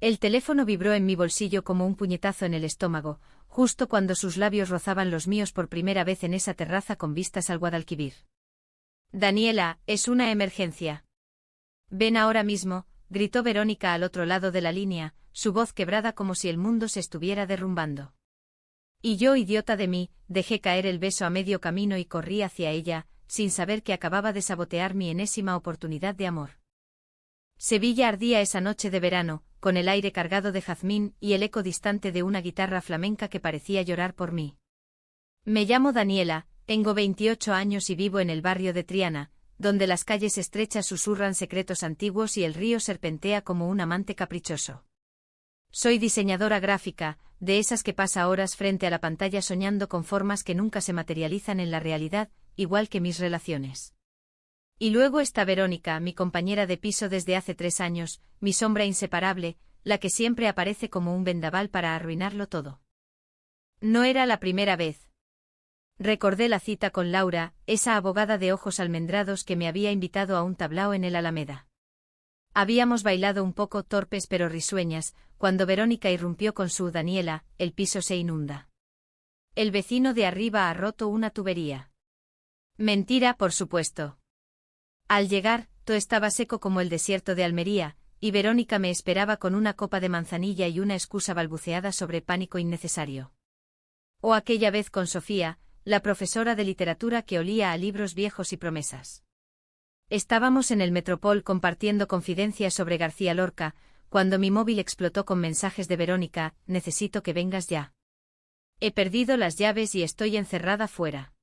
El teléfono vibró en mi bolsillo como un puñetazo en el estómago, justo cuando sus labios rozaban los míos por primera vez en esa terraza con vistas al Guadalquivir. Daniela, es una emergencia. Ven ahora mismo, gritó Verónica al otro lado de la línea, su voz quebrada como si el mundo se estuviera derrumbando. Y yo, idiota de mí, dejé caer el beso a medio camino y corrí hacia ella, sin saber que acababa de sabotear mi enésima oportunidad de amor. Sevilla ardía esa noche de verano, con el aire cargado de jazmín y el eco distante de una guitarra flamenca que parecía llorar por mí. Me llamo Daniela, tengo 28 años y vivo en el barrio de Triana, donde las calles estrechas susurran secretos antiguos y el río serpentea como un amante caprichoso. Soy diseñadora gráfica, de esas que pasa horas frente a la pantalla soñando con formas que nunca se materializan en la realidad, igual que mis relaciones. Y luego está Verónica, mi compañera de piso desde hace 3 años, mi sombra inseparable, la que siempre aparece como un vendaval para arruinarlo todo. No era la primera vez. Recordé la cita con Laura, esa abogada de ojos almendrados que me había invitado a un tablao en el Alameda. Habíamos bailado un poco torpes pero risueñas, cuando Verónica irrumpió con su Daniela, el piso se inunda. El vecino de arriba ha roto una tubería. Mentira, por supuesto. Al llegar, todo estaba seco como el desierto de Almería, y Verónica me esperaba con una copa de manzanilla y una excusa balbuceada sobre pánico innecesario. O aquella vez con Sofía, la profesora de literatura que olía a libros viejos y promesas. Estábamos en el Metropol compartiendo confidencias sobre García Lorca, cuando mi móvil explotó con mensajes de Verónica: necesito que vengas ya. He perdido las llaves y estoy encerrada fuera.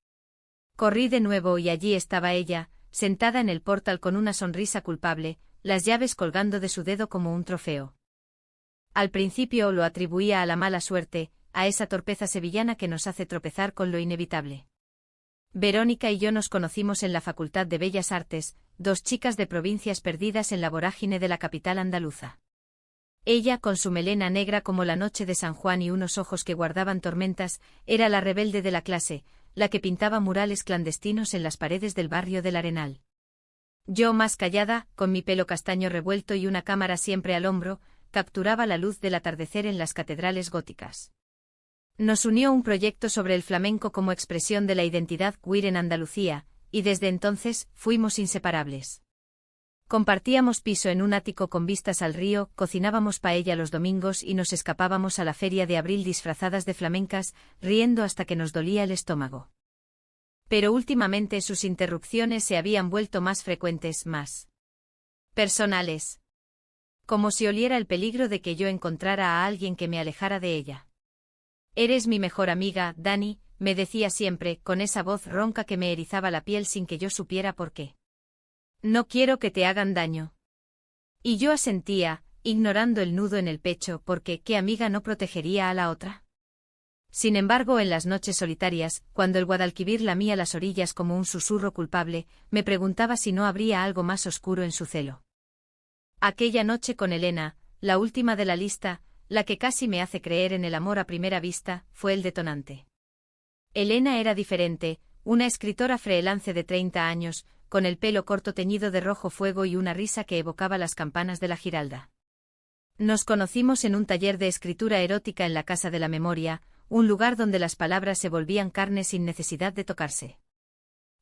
Corrí de nuevo y allí estaba ella, sentada en el portal con una sonrisa culpable, las llaves colgando de su dedo como un trofeo. Al principio lo atribuía a la mala suerte, a esa torpeza sevillana que nos hace tropezar con lo inevitable. Verónica y yo nos conocimos en la Facultad de Bellas Artes, 2 chicas de provincias perdidas en la vorágine de la capital andaluza. Ella, con su melena negra como la noche de San Juan y unos ojos que guardaban tormentas, era la rebelde de la clase, la que pintaba murales clandestinos en las paredes del barrio del Arenal. Yo, más callada, con mi pelo castaño revuelto y una cámara siempre al hombro, capturaba la luz del atardecer en las catedrales góticas. Nos unió un proyecto sobre el flamenco como expresión de la identidad queer en Andalucía, y desde entonces fuimos inseparables. Compartíamos piso en un ático con vistas al río, cocinábamos paella los domingos y nos escapábamos a la feria de abril disfrazadas de flamencas, riendo hasta que nos dolía el estómago. Pero últimamente sus interrupciones se habían vuelto más frecuentes, más personales. Como si oliera el peligro de que yo encontrara a alguien que me alejara de ella. Eres mi mejor amiga, Dani, me decía siempre, con esa voz ronca que me erizaba la piel sin que yo supiera por qué. No quiero que te hagan daño. Y yo asentía, ignorando el nudo en el pecho, porque ¿qué amiga no protegería a la otra? Sin embargo, en las noches solitarias, cuando el Guadalquivir lamía las orillas como un susurro culpable, me preguntaba si no habría algo más oscuro en su celo. Aquella noche con Elena, la última de la lista, la que casi me hace creer en el amor a primera vista, fue el detonante. Elena era diferente, una escritora freelance de 30 años, con el pelo corto teñido de rojo fuego y una risa que evocaba las campanas de la Giralda. Nos conocimos en un taller de escritura erótica en la Casa de la Memoria, un lugar donde las palabras se volvían carne sin necesidad de tocarse.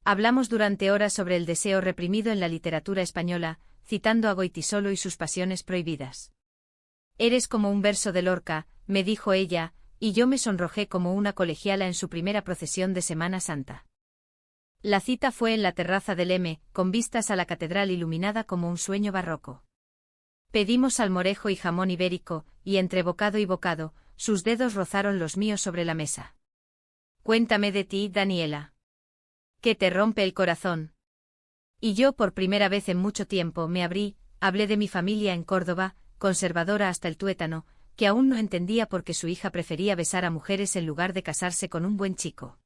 Hablamos durante horas sobre el deseo reprimido en la literatura española, citando a Goytisolo y sus pasiones prohibidas. Eres como un verso de Lorca, me dijo ella, y yo me sonrojé como una colegiala en su primera procesión de Semana Santa. La cita fue en la terraza del M, con vistas a la catedral iluminada como un sueño barroco. Pedimos salmorejo y jamón ibérico, y entre bocado y bocado, sus dedos rozaron los míos sobre la mesa. Cuéntame de ti, Daniela. ¿Qué te rompe el corazón? Y yo, por primera vez en mucho tiempo, me abrí, hablé de mi familia en Córdoba, conservadora hasta el tuétano, que aún no entendía por qué su hija prefería besar a mujeres en lugar de casarse con un buen chico.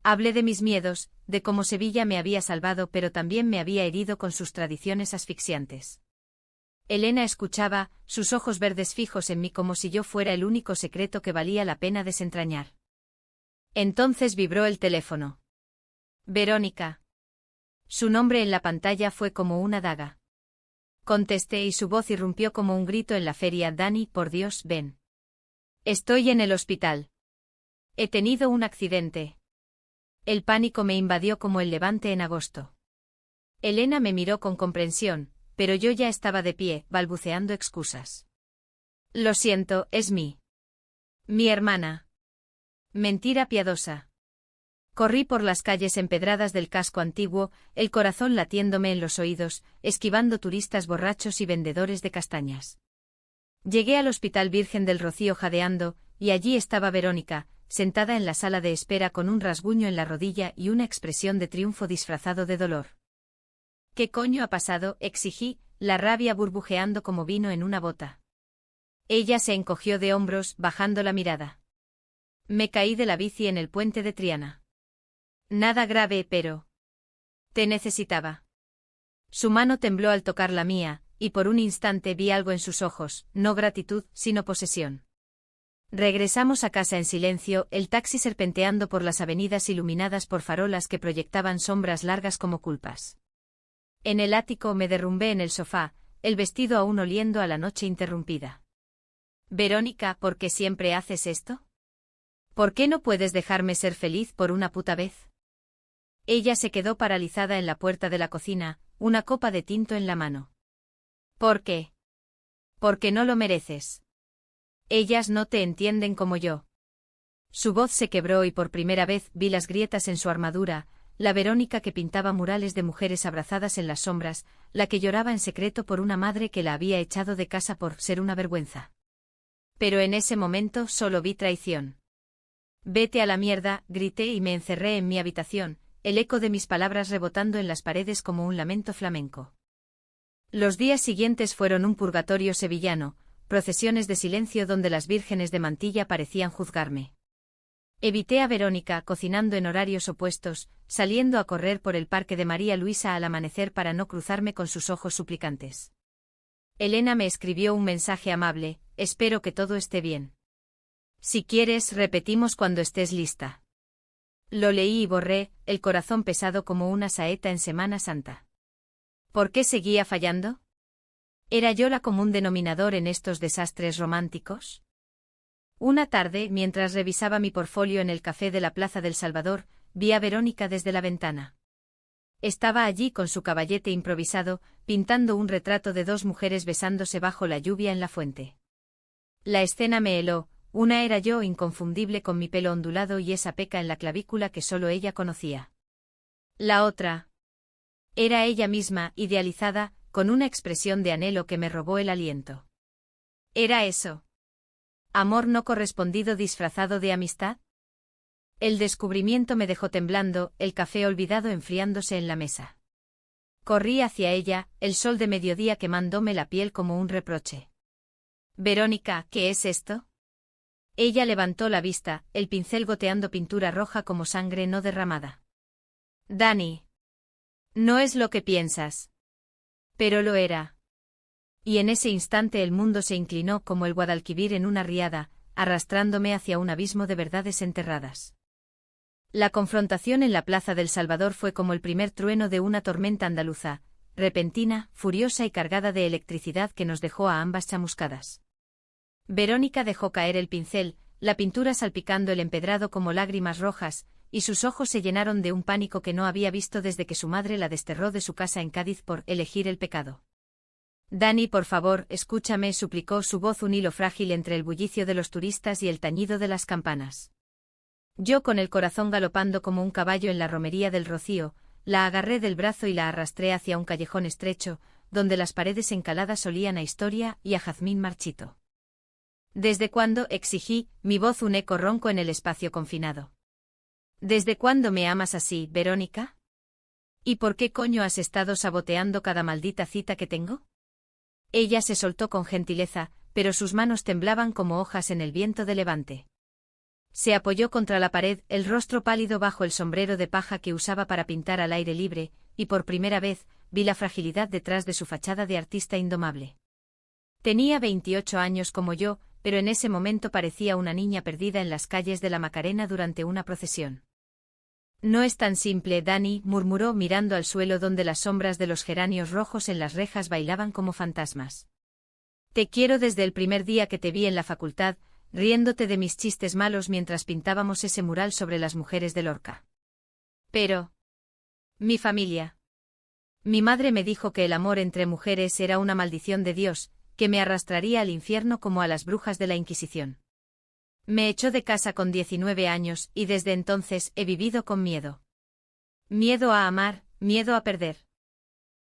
Hablé de mis miedos, de cómo Sevilla me había salvado pero también me había herido con sus tradiciones asfixiantes. Elena escuchaba, sus ojos verdes fijos en mí como si yo fuera el único secreto que valía la pena desentrañar. Entonces vibró el teléfono. Verónica. Su nombre en la pantalla fue como una daga. Contesté y su voz irrumpió como un grito en la feria. Dani, por Dios, ven. Estoy en el hospital. He tenido un accidente. El pánico me invadió como el levante en agosto. Elena me miró con comprensión, pero yo ya estaba de pie, balbuceando excusas. Lo siento, es mi hermana. Mentira piadosa. Corrí por las calles empedradas del casco antiguo, el corazón latiéndome en los oídos, esquivando turistas borrachos y vendedores de castañas. Llegué al Hospital Virgen del Rocío jadeando, y allí estaba Verónica, sentada en la sala de espera con un rasguño en la rodilla y una expresión de triunfo disfrazado de dolor. ¿Qué coño ha pasado?, exigí, la rabia burbujeando como vino en una bota. Ella se encogió de hombros, bajando la mirada. Me caí de la bici en el puente de Triana. Nada grave, pero... Te necesitaba. Su mano tembló al tocar la mía, y por un instante vi algo en sus ojos, no gratitud, sino posesión. Regresamos a casa en silencio, el taxi serpenteando por las avenidas iluminadas por farolas que proyectaban sombras largas como culpas. En el ático me derrumbé en el sofá, el vestido aún oliendo a la noche interrumpida. Verónica, ¿por qué siempre haces esto? ¿Por qué no puedes dejarme ser feliz por una puta vez? Ella se quedó paralizada en la puerta de la cocina, una copa de tinto en la mano. ¿Por qué? Porque no lo mereces. Ellas no te entienden como yo. Su voz se quebró y por primera vez vi las grietas en su armadura, la Verónica que pintaba murales de mujeres abrazadas en las sombras, la que lloraba en secreto por una madre que la había echado de casa por ser una vergüenza. Pero en ese momento solo vi traición. Vete a la mierda, grité y me encerré en mi habitación, el eco de mis palabras rebotando en las paredes como un lamento flamenco. Los días siguientes fueron un purgatorio sevillano, procesiones de silencio donde las vírgenes de mantilla parecían juzgarme. Evité a Verónica cocinando en horarios opuestos, saliendo a correr por el parque de María Luisa al amanecer para no cruzarme con sus ojos suplicantes. Elena me escribió un mensaje amable, espero que todo esté bien. Si quieres, repetimos cuando estés lista. Lo leí y borré, el corazón pesado como una saeta en Semana Santa. ¿Por qué seguía fallando? ¿Era yo la común denominador en estos desastres románticos? Una tarde, mientras revisaba mi portfolio en el café de la Plaza del Salvador, vi a Verónica desde la ventana. Estaba allí con su caballete improvisado, pintando un retrato de dos mujeres besándose bajo la lluvia en la fuente. La escena me heló, una era yo inconfundible con mi pelo ondulado y esa peca en la clavícula que solo ella conocía. La otra era ella misma, idealizada, con una expresión de anhelo que me robó el aliento. ¿Era eso? ¿Amor no correspondido disfrazado de amistad? El descubrimiento me dejó temblando, el café olvidado enfriándose en la mesa. Corrí hacia ella, el sol de mediodía quemándome la piel como un reproche. Verónica, ¿qué es esto? Ella levantó la vista, el pincel goteando pintura roja como sangre no derramada. Dani. No es lo que piensas. Pero lo era. Y en ese instante el mundo se inclinó como el Guadalquivir en una riada, arrastrándome hacia un abismo de verdades enterradas. La confrontación en la Plaza del Salvador fue como el primer trueno de una tormenta andaluza, repentina, furiosa y cargada de electricidad que nos dejó a ambas chamuscadas. Verónica dejó caer el pincel, la pintura salpicando el empedrado como lágrimas rojas, y sus ojos se llenaron de un pánico que no había visto desde que su madre la desterró de su casa en Cádiz por elegir el pecado. Dani, por favor, escúchame, suplicó su voz un hilo frágil entre el bullicio de los turistas y el tañido de las campanas. Yo, con el corazón galopando como un caballo en la romería del Rocío, la agarré del brazo y la arrastré hacia un callejón estrecho, donde las paredes encaladas olían a historia y a jazmín marchito. ¿Desde cuándo?, exigí, mi voz un eco ronco en el espacio confinado. ¿Desde cuándo me amas así, Verónica? ¿Y por qué coño has estado saboteando cada maldita cita que tengo? Ella se soltó con gentileza, pero sus manos temblaban como hojas en el viento de levante. Se apoyó contra la pared, el rostro pálido bajo el sombrero de paja que usaba para pintar al aire libre, y por primera vez, vi la fragilidad detrás de su fachada de artista indomable. Tenía 28 años como yo, pero en ese momento parecía una niña perdida en las calles de la Macarena durante una procesión. No es tan simple, Dani, murmuró mirando al suelo donde las sombras de los geranios rojos en las rejas bailaban como fantasmas. Te quiero desde el primer día que te vi en la facultad, riéndote de mis chistes malos mientras pintábamos ese mural sobre las mujeres de Lorca. Pero... mi familia. Mi madre me dijo que el amor entre mujeres era una maldición de Dios, que me arrastraría al infierno como a las brujas de la Inquisición. Me echó de casa con 19 años y desde entonces he vivido con miedo. Miedo a amar, miedo a perder.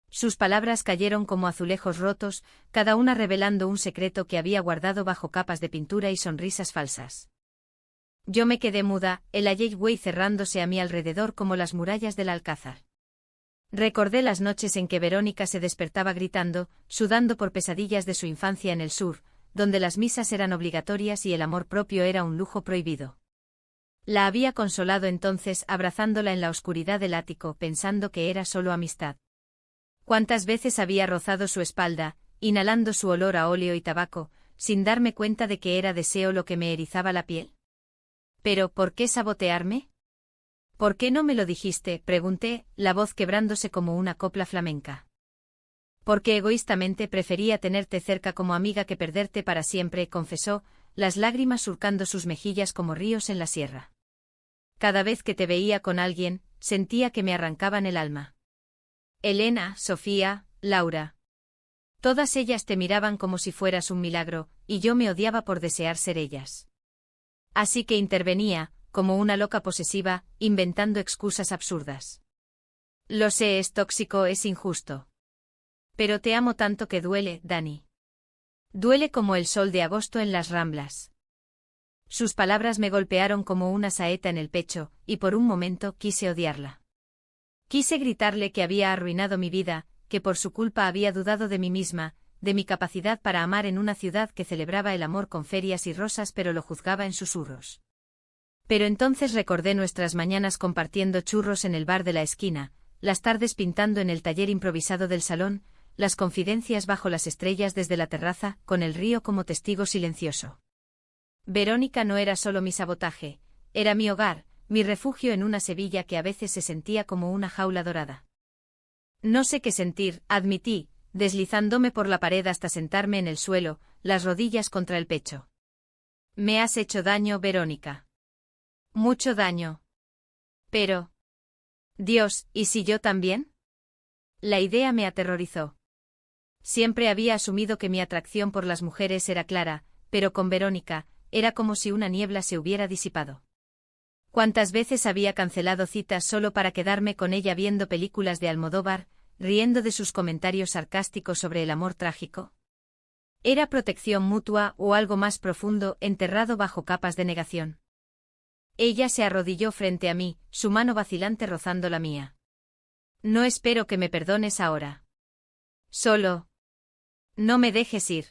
Sus palabras cayeron como azulejos rotos, cada una revelando un secreto que había guardado bajo capas de pintura y sonrisas falsas. Yo me quedé muda, el alleyway cerrándose a mi alrededor como las murallas del Alcázar. Recordé las noches en que Verónica se despertaba gritando, sudando por pesadillas de su infancia en el sur, donde las misas eran obligatorias y el amor propio era un lujo prohibido. La había consolado entonces abrazándola en la oscuridad del ático pensando que era solo amistad. Cuántas veces había rozado su espalda, inhalando su olor a óleo y tabaco, sin darme cuenta de que era deseo lo que me erizaba la piel. Pero, ¿por qué sabotearme? ¿Por qué no me lo dijiste?, pregunté, la voz quebrándose como una copla flamenca. Porque egoístamente prefería tenerte cerca como amiga que perderte para siempre, confesó, las lágrimas surcando sus mejillas como ríos en la sierra. Cada vez que te veía con alguien, sentía que me arrancaban el alma. Elena, Sofía, Laura. Todas ellas te miraban como si fueras un milagro, y yo me odiaba por desear ser ellas. Así que intervenía, como una loca posesiva, inventando excusas absurdas. Lo sé, es tóxico, es injusto. Pero te amo tanto que duele, Dani. Duele como el sol de agosto en las Ramblas. Sus palabras me golpearon como una saeta en el pecho, y por un momento quise odiarla. Quise gritarle que había arruinado mi vida, que por su culpa había dudado de mí misma, de mi capacidad para amar en una ciudad que celebraba el amor con ferias y rosas pero lo juzgaba en susurros. Pero entonces recordé nuestras mañanas compartiendo churros en el bar de la esquina, las tardes pintando en el taller improvisado del salón, las confidencias bajo las estrellas desde la terraza, con el río como testigo silencioso. Verónica no era solo mi sabotaje, era mi hogar, mi refugio en una Sevilla que a veces se sentía como una jaula dorada. No sé qué sentir, admití, deslizándome por la pared hasta sentarme en el suelo, las rodillas contra el pecho. Me has hecho daño, Verónica. Mucho daño. Pero... Dios, ¿y si yo también? La idea me aterrorizó. Siempre había asumido que mi atracción por las mujeres era clara, pero con Verónica, era como si una niebla se hubiera disipado. ¿Cuántas veces había cancelado citas solo para quedarme con ella viendo películas de Almodóvar, riendo de sus comentarios sarcásticos sobre el amor trágico? ¿Era protección mutua o algo más profundo enterrado bajo capas de negación? Ella se arrodilló frente a mí, su mano vacilante rozando la mía. No espero que me perdones ahora. Solo... no me dejes ir.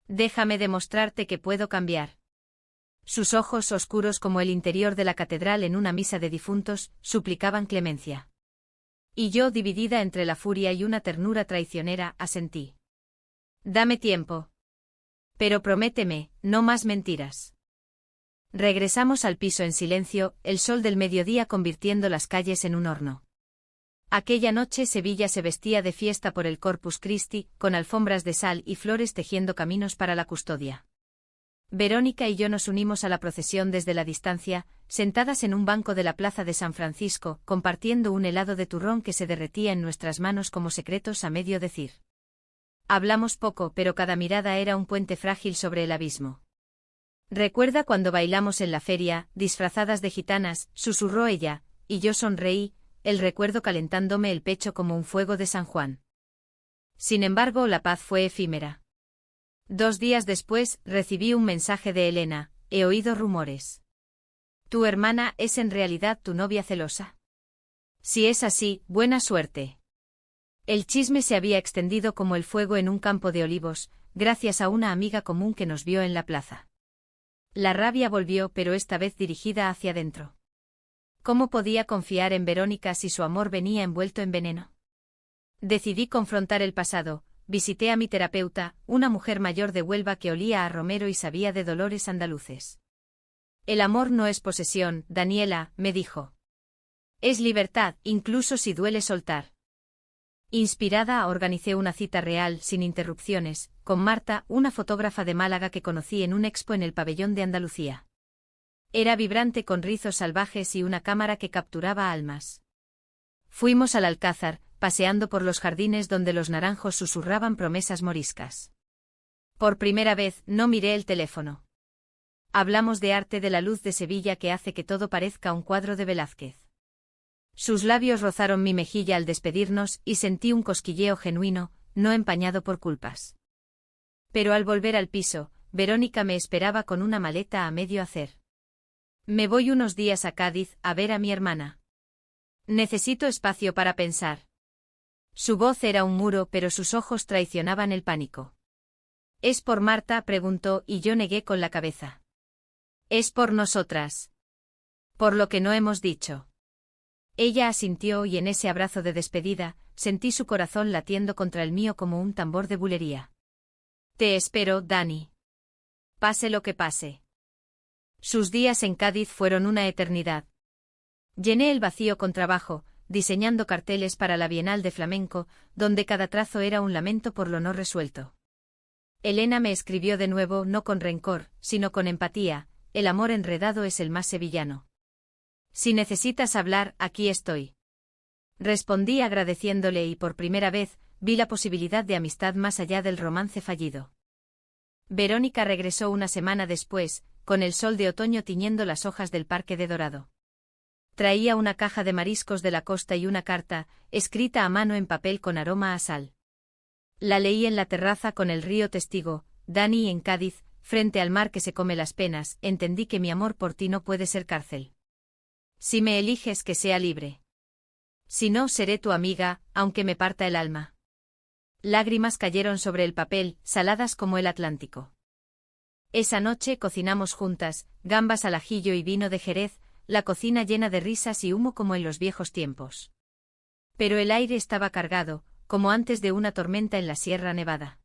Déjame demostrarte que puedo cambiar. Sus ojos oscuros como el interior de la catedral en una misa de difuntos, suplicaban clemencia. Y yo, dividida entre la furia y una ternura traicionera, asentí. Dame tiempo. Pero prométeme, no más mentiras. Regresamos al piso en silencio, el sol del mediodía convirtiendo las calles en un horno. Aquella noche Sevilla se vestía de fiesta por el Corpus Christi, con alfombras de sal y flores tejiendo caminos para la custodia. Verónica y yo nos unimos a la procesión desde la distancia, sentadas en un banco de la plaza de San Francisco, compartiendo un helado de turrón que se derretía en nuestras manos como secretos a medio decir. Hablamos poco, pero cada mirada era un puente frágil sobre el abismo. «¿Recuerda cuando bailamos en la feria, disfrazadas de gitanas?», susurró ella, y yo sonreí, el recuerdo calentándome el pecho como un fuego de San Juan. Sin embargo, la paz fue efímera. 2 días después, recibí un mensaje de Elena: «He oído rumores. ¿Tu hermana es en realidad tu novia celosa? Si es así, buena suerte». El chisme se había extendido como el fuego en un campo de olivos, gracias a una amiga común que nos vio en la plaza. La rabia volvió, pero esta vez dirigida hacia adentro. ¿Cómo podía confiar en Verónica si su amor venía envuelto en veneno? Decidí confrontar el pasado. Visité a mi terapeuta, una mujer mayor de Huelva que olía a romero y sabía de dolores andaluces. El amor no es posesión, Daniela, me dijo. Es libertad, incluso si duele soltar. Inspirada, organicé una cita real, sin interrupciones, con Marta, una fotógrafa de Málaga que conocí en un expo en el pabellón de Andalucía. Era vibrante con rizos salvajes y una cámara que capturaba almas. Fuimos al Alcázar, paseando por los jardines donde los naranjos susurraban promesas moriscas. Por primera vez, no miré el teléfono. Hablamos de arte, de la luz de Sevilla que hace que todo parezca un cuadro de Velázquez. Sus labios rozaron mi mejilla al despedirnos y sentí un cosquilleo genuino, no empañado por culpas. Pero al volver al piso, Verónica me esperaba con una maleta a medio hacer. Me voy unos días a Cádiz a ver a mi hermana. Necesito espacio para pensar. Su voz era un muro, pero sus ojos traicionaban el pánico. ¿Es por Marta?, preguntó, y yo negué con la cabeza. Es por nosotras. Por lo que no hemos dicho. Ella asintió y en ese abrazo de despedida, sentí su corazón latiendo contra el mío como un tambor de bulería. Te espero, Dani. Pase lo que pase. Sus días en Cádiz fueron una eternidad. Llené el vacío con trabajo, diseñando carteles para la Bienal de Flamenco, donde cada trazo era un lamento por lo no resuelto. Elena me escribió de nuevo, no con rencor, sino con empatía: el amor enredado es el más sevillano. Si necesitas hablar, aquí estoy. Respondí agradeciéndole y por primera vez, vi la posibilidad de amistad más allá del romance fallido. Verónica regresó una semana después, con el sol de otoño tiñendo las hojas del Parque de Dorado. Traía una caja de mariscos de la costa y una carta, escrita a mano en papel con aroma a sal. La leí en la terraza con el río testigo: Dani, en Cádiz, frente al mar que se come las penas, entendí que mi amor por ti no puede ser cárcel. Si me eliges, que sea libre. Si no, seré tu amiga, aunque me parta el alma. Lágrimas cayeron sobre el papel, saladas como el Atlántico. Esa noche cocinamos juntas, gambas al ajillo y vino de Jerez, la cocina llena de risas y humo como en los viejos tiempos. Pero el aire estaba cargado, como antes de una tormenta en la Sierra Nevada.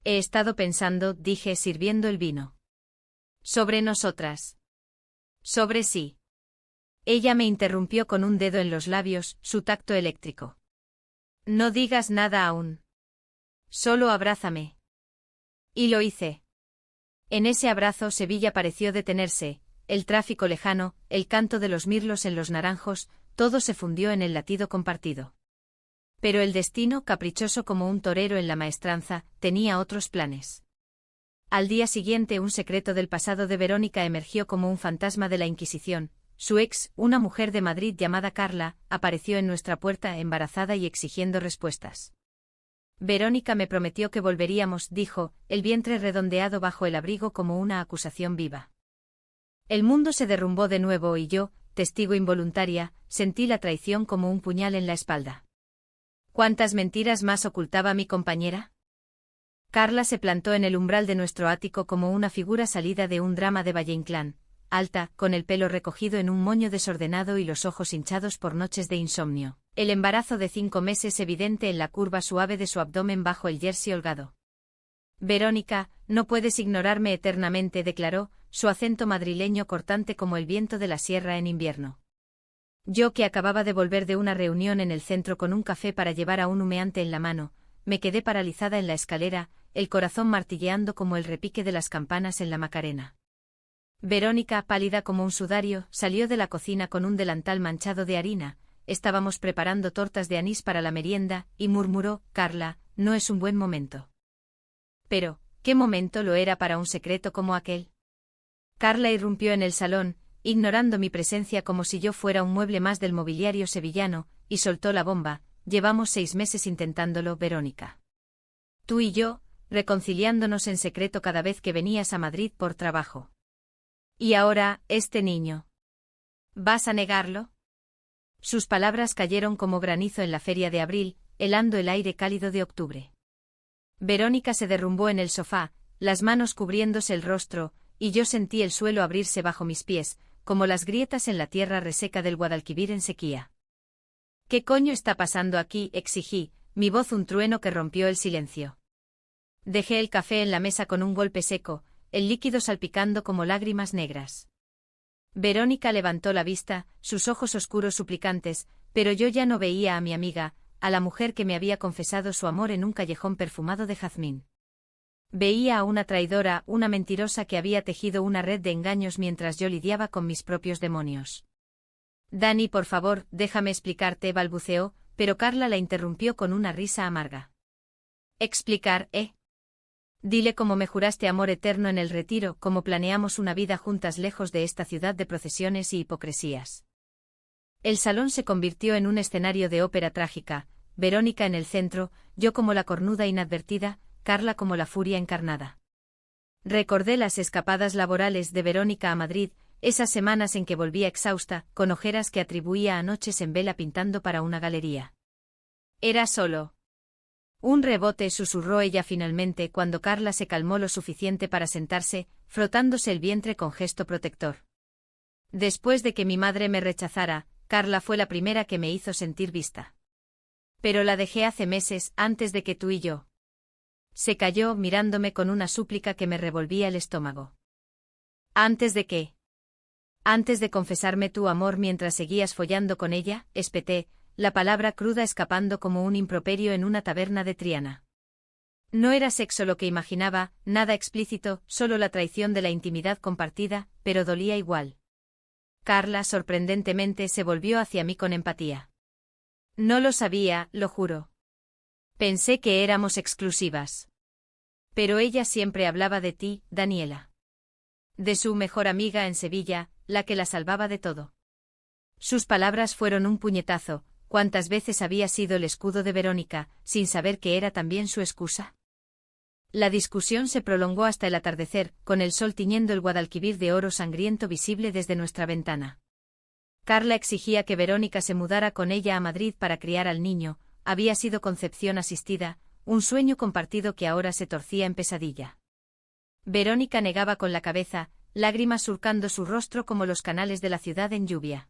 He estado pensando, dije sirviendo el vino. Sobre nosotras. Sobre sí. Ella me interrumpió con un dedo en los labios, su tacto eléctrico. No digas nada aún. Solo abrázame. Y lo hice. En ese abrazo Sevilla pareció detenerse, el tráfico lejano, el canto de los mirlos en los naranjos, todo se fundió en el latido compartido. Pero el destino, caprichoso como un torero en la maestranza, tenía otros planes. Al día siguiente un secreto del pasado de Verónica emergió como un fantasma de la Inquisición. Su ex, una mujer de Madrid llamada Carla, apareció en nuestra puerta embarazada y exigiendo respuestas. Verónica me prometió que volveríamos, dijo, el vientre redondeado bajo el abrigo como una acusación viva. El mundo se derrumbó de nuevo y yo, testigo involuntaria, sentí la traición como un puñal en la espalda. ¿Cuántas mentiras más ocultaba mi compañera? Carla se plantó en el umbral de nuestro ático como una figura salida de un drama de Valle Inclán. Alta, con el pelo recogido en un moño desordenado y los ojos hinchados por noches de insomnio. El embarazo de 5 meses evidente en la curva suave de su abdomen bajo el jersey holgado. Verónica, no puedes ignorarme eternamente, declaró, su acento madrileño cortante como el viento de la sierra en invierno. Yo, que acababa de volver de una reunión en el centro con un café para llevar a un humeante en la mano, me quedé paralizada en la escalera, el corazón martilleando como el repique de las campanas en la Macarena. Verónica, pálida como un sudario, salió de la cocina con un delantal manchado de harina. Estábamos preparando tortas de anís para la merienda, y murmuró: Carla, no es un buen momento. Pero, ¿qué momento lo era para un secreto como aquel? Carla irrumpió en el salón, ignorando mi presencia como si yo fuera un mueble más del mobiliario sevillano, y soltó la bomba: llevamos 6 meses intentándolo, Verónica. Tú y yo, reconciliándonos en secreto cada vez que venías a Madrid por trabajo. Y ahora, este niño. ¿Vas a negarlo? Sus palabras cayeron como granizo en la feria de abril, helando el aire cálido de octubre. Verónica se derrumbó en el sofá, las manos cubriéndose el rostro, y yo sentí el suelo abrirse bajo mis pies, como las grietas en la tierra reseca del Guadalquivir en sequía. ¿Qué coño está pasando aquí?, exigí, mi voz un trueno que rompió el silencio. Dejé el café en la mesa con un golpe seco, el líquido salpicando como lágrimas negras. Verónica levantó la vista, sus ojos oscuros suplicantes, pero yo ya no veía a mi amiga, a la mujer que me había confesado su amor en un callejón perfumado de jazmín. Veía a una traidora, una mentirosa que había tejido una red de engaños mientras yo lidiaba con mis propios demonios. Dani, por favor, déjame explicarte, balbuceó, pero Carla la interrumpió con una risa amarga. ¿Explicar, Dile cómo me juraste amor eterno en el retiro, cómo planeamos una vida juntas lejos de esta ciudad de procesiones y hipocresías. El salón se convirtió en un escenario de ópera trágica, Verónica en el centro, yo como la cornuda inadvertida, Carla como la furia encarnada. Recordé las escapadas laborales de Verónica a Madrid, esas semanas en que volvía exhausta, con ojeras que atribuía a noches en vela pintando para una galería. Era solo un rebote, susurró ella finalmente cuando Carla se calmó lo suficiente para sentarse, frotándose el vientre con gesto protector. Después de que mi madre me rechazara, Carla fue la primera que me hizo sentir vista. Pero la dejé hace meses, antes de que tú y yo. Se calló mirándome con una súplica que me revolvía el estómago. ¿Antes de qué? Antes de confesarme tu amor mientras seguías follando con ella, espeté, la palabra cruda escapando como un improperio en una taberna de Triana. No era sexo lo que imaginaba, nada explícito, solo la traición de la intimidad compartida, pero dolía igual. Carla, sorprendentemente, se volvió hacia mí con empatía. No lo sabía, lo juro. Pensé que éramos exclusivas. Pero ella siempre hablaba de ti, Daniela. De su mejor amiga en Sevilla, la que la salvaba de todo. Sus palabras fueron un puñetazo. ¿Cuántas veces había sido el escudo de Verónica, sin saber que era también su excusa? La discusión se prolongó hasta el atardecer, con el sol tiñendo el Guadalquivir de oro sangriento visible desde nuestra ventana. Carla exigía que Verónica se mudara con ella a Madrid para criar al niño, había sido concepción asistida, un sueño compartido que ahora se torcía en pesadilla. Verónica negaba con la cabeza, lágrimas surcando su rostro como los canales de la ciudad en lluvia.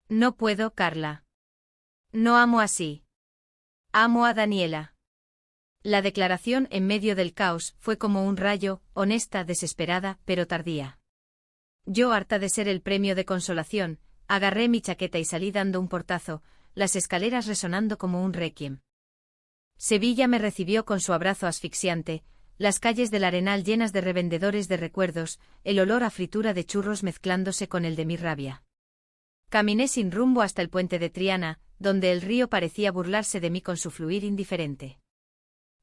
No puedo, Carla. No amo así. Amo a Daniela. La declaración en medio del caos fue como un rayo, honesta, desesperada, pero tardía. Yo, harta de ser el premio de consolación, agarré mi chaqueta y salí dando un portazo, las escaleras resonando como un requiem. Sevilla me recibió con su abrazo asfixiante, las calles del Arenal llenas de revendedores de recuerdos, el olor a fritura de churros mezclándose con el de mi rabia. Caminé sin rumbo hasta el puente de Triana, donde el río parecía burlarse de mí con su fluir indiferente.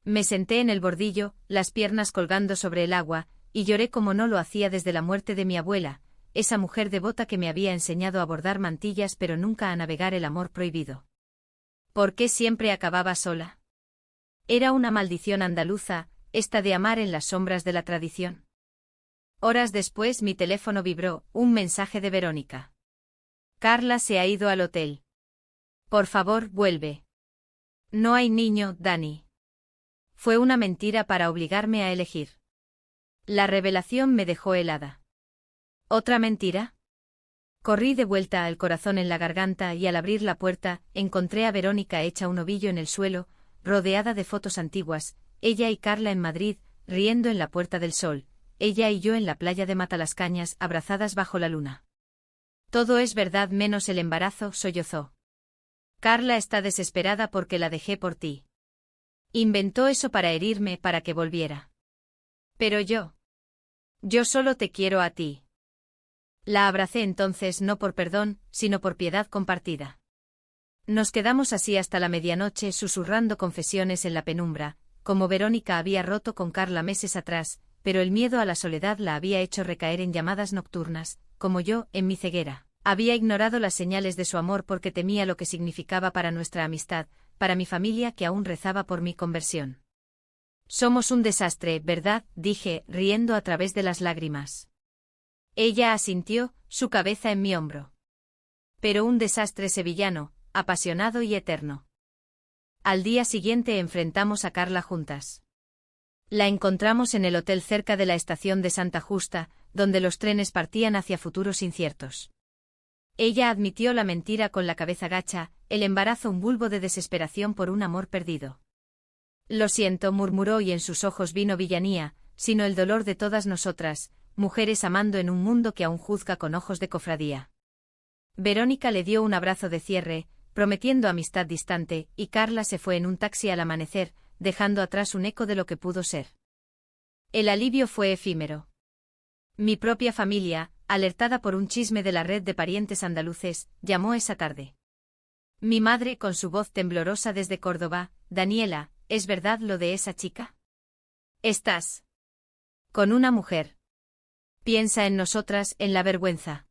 Me senté en el bordillo, las piernas colgando sobre el agua, y lloré como no lo hacía desde la muerte de mi abuela, esa mujer devota que me había enseñado a bordar mantillas pero nunca a navegar el amor prohibido. ¿Por qué siempre acababa sola? Era una maldición andaluza, esta de amar en las sombras de la tradición. Horas después mi teléfono vibró, un mensaje de Verónica. Carla se ha ido al hotel. Por favor, vuelve. No hay niño, Dani. Fue una mentira para obligarme a elegir. La revelación me dejó helada. ¿Otra mentira? Corrí de vuelta, el corazón en la garganta, y al abrir la puerta, encontré a Verónica hecha un ovillo en el suelo, rodeada de fotos antiguas, ella y Carla en Madrid, riendo en la Puerta del Sol, ella y yo en la playa de Matalascañas, abrazadas bajo la luna. Todo es verdad menos el embarazo, sollozó. Carla está desesperada porque la dejé por ti. Inventó eso para herirme, para que volviera. Pero yo solo te quiero a ti. La abracé entonces no por perdón, sino por piedad compartida. Nos quedamos así hasta la medianoche susurrando confesiones en la penumbra, como Verónica había roto con Carla meses atrás, pero el miedo a la soledad la había hecho recaer en llamadas nocturnas, como yo, en mi ceguera. Había ignorado las señales de su amor porque temía lo que significaba para nuestra amistad, para mi familia que aún rezaba por mi conversión. Somos un desastre, ¿verdad?, dije, riendo a través de las lágrimas. Ella asintió, su cabeza en mi hombro. Pero un desastre sevillano, apasionado y eterno. Al día siguiente enfrentamos a Carla juntas. La encontramos en el hotel cerca de la estación de Santa Justa, donde los trenes partían hacia futuros inciertos. Ella admitió la mentira con la cabeza gacha, el embarazo un bulbo de desesperación por un amor perdido. Lo siento, murmuró y en sus ojos vino villanía, sino el dolor de todas nosotras, mujeres amando en un mundo que aún juzga con ojos de cofradía. Verónica le dio un abrazo de cierre, prometiendo amistad distante, y Carla se fue en un taxi al amanecer, dejando atrás un eco de lo que pudo ser. El alivio fue efímero. Mi propia familia, alertada por un chisme de la red de parientes andaluces, llamó esa tarde. Mi madre, con su voz temblorosa desde Córdoba: Daniela, ¿es verdad lo de esa chica? ¿Estás con una mujer? Piensa en nosotras, en la vergüenza.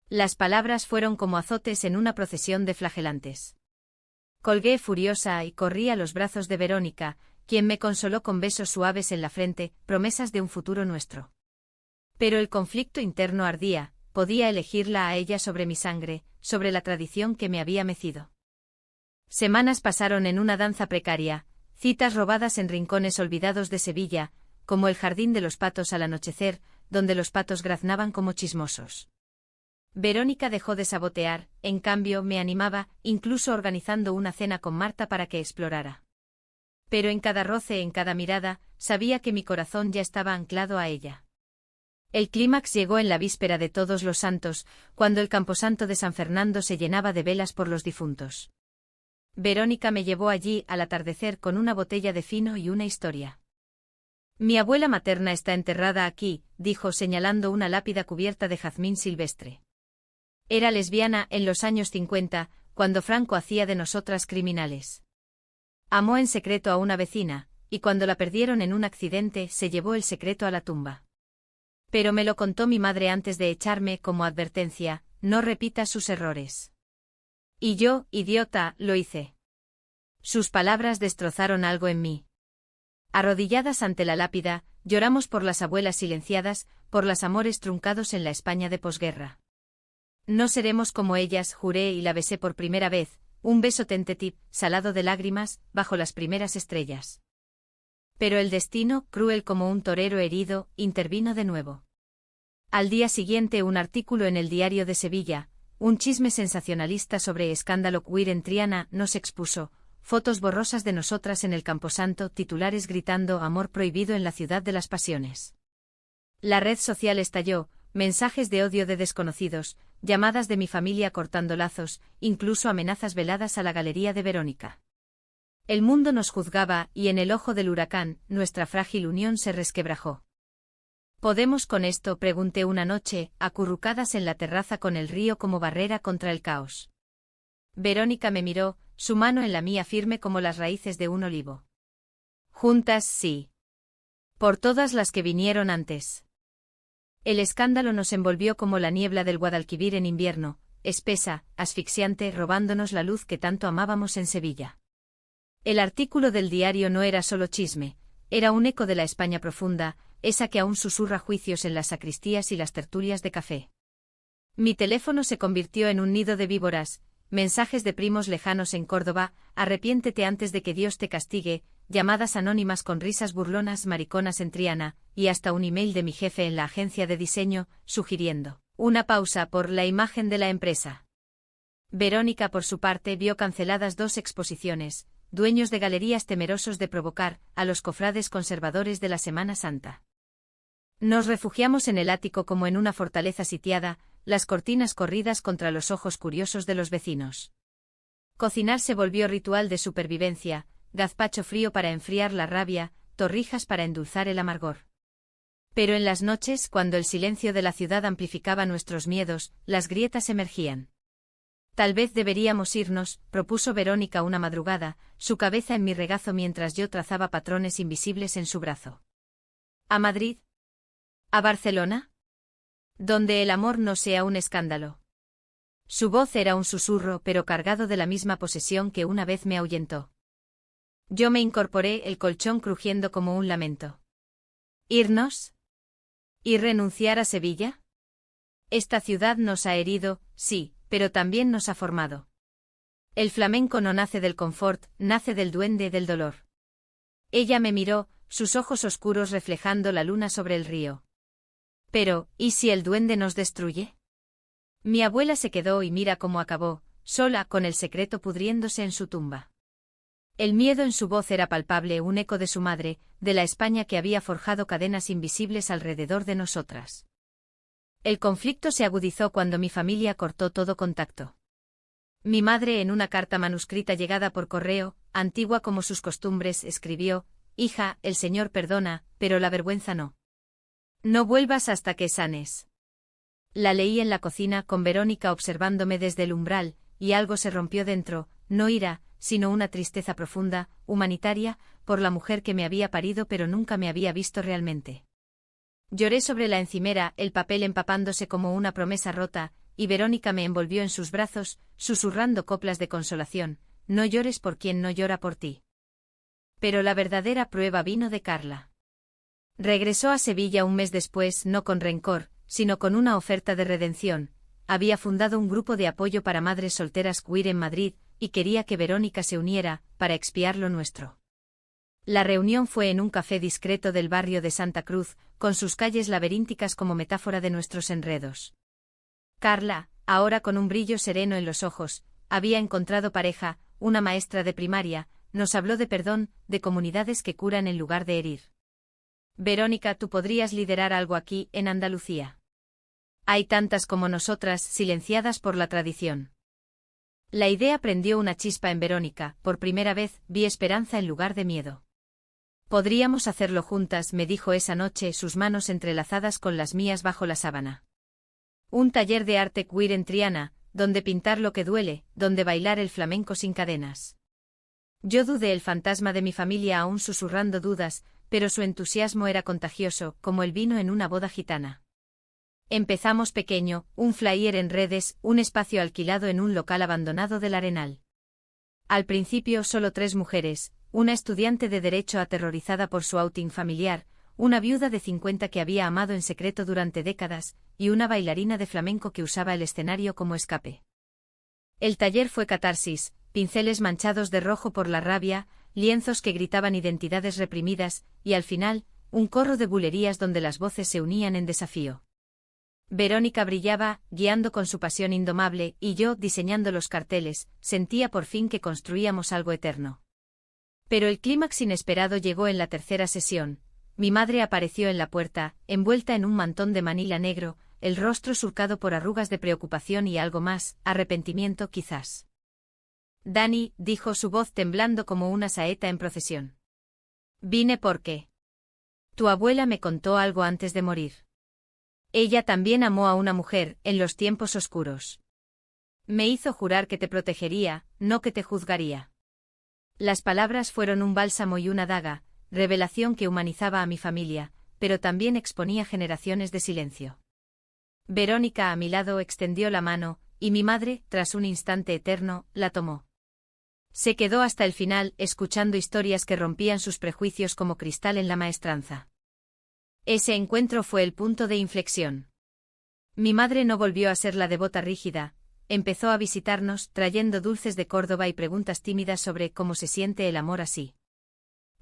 Las palabras fueron como azotes en una procesión de flagelantes. Colgué furiosa y corrí a los brazos de Verónica, quien me consoló con besos suaves en la frente, promesas de un futuro nuestro. Pero el conflicto interno ardía, podía elegirla a ella sobre mi sangre, sobre la tradición que me había mecido. Semanas pasaron en una danza precaria, citas robadas en rincones olvidados de Sevilla, como el jardín de los patos al anochecer, donde los patos graznaban como chismosos. Verónica dejó de sabotear, en cambio me animaba, incluso organizando una cena con Marta para que explorara. Pero en cada roce, en cada mirada, sabía que mi corazón ya estaba anclado a ella. El clímax llegó en la víspera de Todos los Santos, cuando el camposanto de San Fernando se llenaba de velas por los difuntos. Verónica me llevó allí al atardecer con una botella de fino y una historia. Mi abuela materna está enterrada aquí, dijo señalando una lápida cubierta de jazmín silvestre. Era lesbiana en los años 50, cuando Franco hacía de nosotras criminales. Amó en secreto a una vecina, y cuando la perdieron en un accidente se llevó el secreto a la tumba. Pero me lo contó mi madre antes de echarme como advertencia: no repita sus errores. Y yo, idiota, lo hice. Sus palabras destrozaron algo en mí. Arrodilladas ante la lápida, lloramos por las abuelas silenciadas, por los amores truncados en la España de posguerra. No seremos como ellas, juré y la besé por primera vez, un beso tentative, salado de lágrimas, bajo las primeras estrellas. Pero el destino, cruel como un torero herido, intervino de nuevo. Al día siguiente un artículo en el Diario de Sevilla, un chisme sensacionalista sobre escándalo queer en Triana, nos expuso, fotos borrosas de nosotras en el camposanto, titulares gritando amor prohibido en la ciudad de las pasiones. La red social estalló, mensajes de odio de desconocidos, llamadas de mi familia cortando lazos, incluso amenazas veladas a la galería de Verónica. El mundo nos juzgaba y en el ojo del huracán, nuestra frágil unión se resquebrajó. ¿Podemos con esto?, pregunté una noche, acurrucadas en la terraza con el río como barrera contra el caos. Verónica me miró, su mano en la mía firme como las raíces de un olivo. Juntas sí. Por todas las que vinieron antes. El escándalo nos envolvió como la niebla del Guadalquivir en invierno, espesa, asfixiante, robándonos la luz que tanto amábamos en Sevilla. El artículo del diario no era solo chisme, era un eco de la España profunda, esa que aún susurra juicios en las sacristías y las tertulias de café. Mi teléfono se convirtió en un nido de víboras, mensajes de primos lejanos en Córdoba: arrepiéntete antes de que Dios te castigue, llamadas anónimas con risas burlonas, mariconas en Triana, y hasta un email de mi jefe en la agencia de diseño, sugiriendo una pausa por la imagen de la empresa. Verónica, por su parte, vio canceladas 2 exposiciones, dueños de galerías temerosos de provocar a los cofrades conservadores de la Semana Santa. Nos refugiamos en el ático como en una fortaleza sitiada, las cortinas corridas contra los ojos curiosos de los vecinos. Cocinar se volvió ritual de supervivencia, gazpacho frío para enfriar la rabia, torrijas para endulzar el amargor. Pero en las noches, cuando el silencio de la ciudad amplificaba nuestros miedos, las grietas emergían. Tal vez deberíamos irnos, propuso Verónica una madrugada, su cabeza en mi regazo mientras yo trazaba patrones invisibles en su brazo. ¿A Madrid? ¿A Barcelona? Donde el amor no sea un escándalo. Su voz era un susurro, pero cargado de la misma posesión que una vez me ahuyentó. Yo me incorporé, el colchón crujiendo como un lamento. ¿Irnos? ¿Y renunciar a Sevilla? Esta ciudad nos ha herido, sí, pero también nos ha formado. El flamenco no nace del confort, nace del duende del dolor. Ella me miró, sus ojos oscuros reflejando la luna sobre el río. Pero, ¿y si el duende nos destruye? Mi abuela se quedó y mira cómo acabó, sola, con el secreto pudriéndose en su tumba. El miedo en su voz era palpable, un eco de su madre, de la España que había forjado cadenas invisibles alrededor de nosotras. El conflicto se agudizó cuando mi familia cortó todo contacto. Mi madre, en una carta manuscrita llegada por correo, antigua como sus costumbres, escribió: «Hija, el Señor perdona, pero la vergüenza no. No vuelvas hasta que sanes». La leí en la cocina con Verónica observándome desde el umbral, y algo se rompió dentro, no ira, sino una tristeza profunda, humanitaria, por la mujer que me había parido pero nunca me había visto realmente. Lloré sobre la encimera, el papel empapándose como una promesa rota, y Verónica me envolvió en sus brazos, susurrando coplas de consolación: «No llores por quien no llora por ti». Pero la verdadera prueba vino de Carla. Regresó a Sevilla un mes después, no con rencor, sino con una oferta de redención. Había fundado un grupo de apoyo para madres solteras queer en Madrid, y quería que Verónica se uniera, para expiar lo nuestro. La reunión fue en un café discreto del barrio de Santa Cruz, con sus calles laberínticas como metáfora de nuestros enredos. Carla, ahora con un brillo sereno en los ojos, había encontrado pareja, una maestra de primaria, nos habló de perdón, de comunidades que curan en lugar de herir. «Verónica, tú podrías liderar algo aquí, en Andalucía. Hay tantas como nosotras, silenciadas por la tradición». La idea prendió una chispa en Verónica, por primera vez, vi esperanza en lugar de miedo. «Podríamos hacerlo juntas», me dijo esa noche, sus manos entrelazadas con las mías bajo la sábana. Un taller de arte queer en Triana, donde pintar lo que duele, donde bailar el flamenco sin cadenas. Yo dudé, el fantasma de mi familia aún susurrando dudas, pero su entusiasmo era contagioso, como el vino en una boda gitana. Empezamos pequeño, un flyer en redes, un espacio alquilado en un local abandonado del Arenal. Al principio solo 3 mujeres, una estudiante de Derecho aterrorizada por su outing familiar, una viuda de 50 que había amado en secreto durante décadas, y una bailarina de flamenco que usaba el escenario como escape. El taller fue catarsis, pinceles manchados de rojo por la rabia, lienzos que gritaban identidades reprimidas, y al final, un corro de bulerías donde las voces se unían en desafío. Verónica brillaba, guiando con su pasión indomable, y yo, diseñando los carteles, sentía por fin que construíamos algo eterno. Pero el clímax inesperado llegó en la tercera sesión. Mi madre apareció en la puerta, envuelta en un mantón de manila negro, el rostro surcado por arrugas de preocupación y algo más, arrepentimiento quizás. «Dani», dijo su voz temblando como una saeta en procesión. «Vine porque tu abuela me contó algo antes de morir. Ella también amó a una mujer, en los tiempos oscuros. Me hizo jurar que te protegería, no que te juzgaría». Las palabras fueron un bálsamo y una daga, revelación que humanizaba a mi familia, pero también exponía generaciones de silencio. Verónica a mi lado extendió la mano, y mi madre, tras un instante eterno, la tomó. Se quedó hasta el final, escuchando historias que rompían sus prejuicios como cristal en la maestranza. Ese encuentro fue el punto de inflexión. Mi madre no volvió a ser la devota rígida, empezó a visitarnos, trayendo dulces de Córdoba y preguntas tímidas sobre cómo se siente el amor así.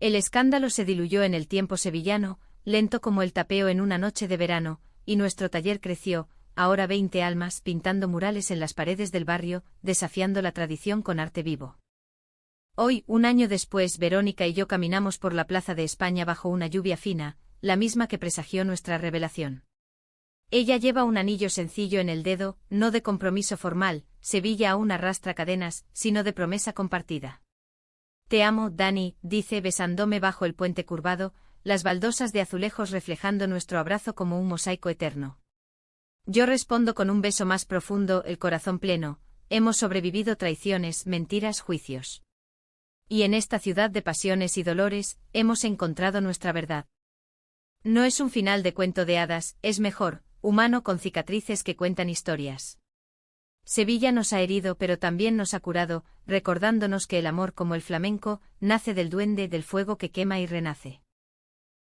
El escándalo se diluyó en el tiempo sevillano, lento como el tapeo en una noche de verano, y nuestro taller creció, ahora 20 almas pintando murales en las paredes del barrio, desafiando la tradición con arte vivo. Hoy, un año después, Verónica y yo caminamos por la Plaza de España bajo una lluvia fina, la misma que presagió nuestra revelación. Ella lleva un anillo sencillo en el dedo, no de compromiso formal, Sevilla aún arrastra cadenas, sino de promesa compartida. «Te amo, Dani», dice besándome bajo el puente curvado, las baldosas de azulejos reflejando nuestro abrazo como un mosaico eterno. Yo respondo con un beso más profundo, el corazón pleno. Hemos sobrevivido traiciones, mentiras, juicios. Y en esta ciudad de pasiones y dolores, hemos encontrado nuestra verdad. No es un final de cuento de hadas, es mejor, humano con cicatrices que cuentan historias. Sevilla nos ha herido pero también nos ha curado, recordándonos que el amor como el flamenco, nace del duende del fuego que quema y renace.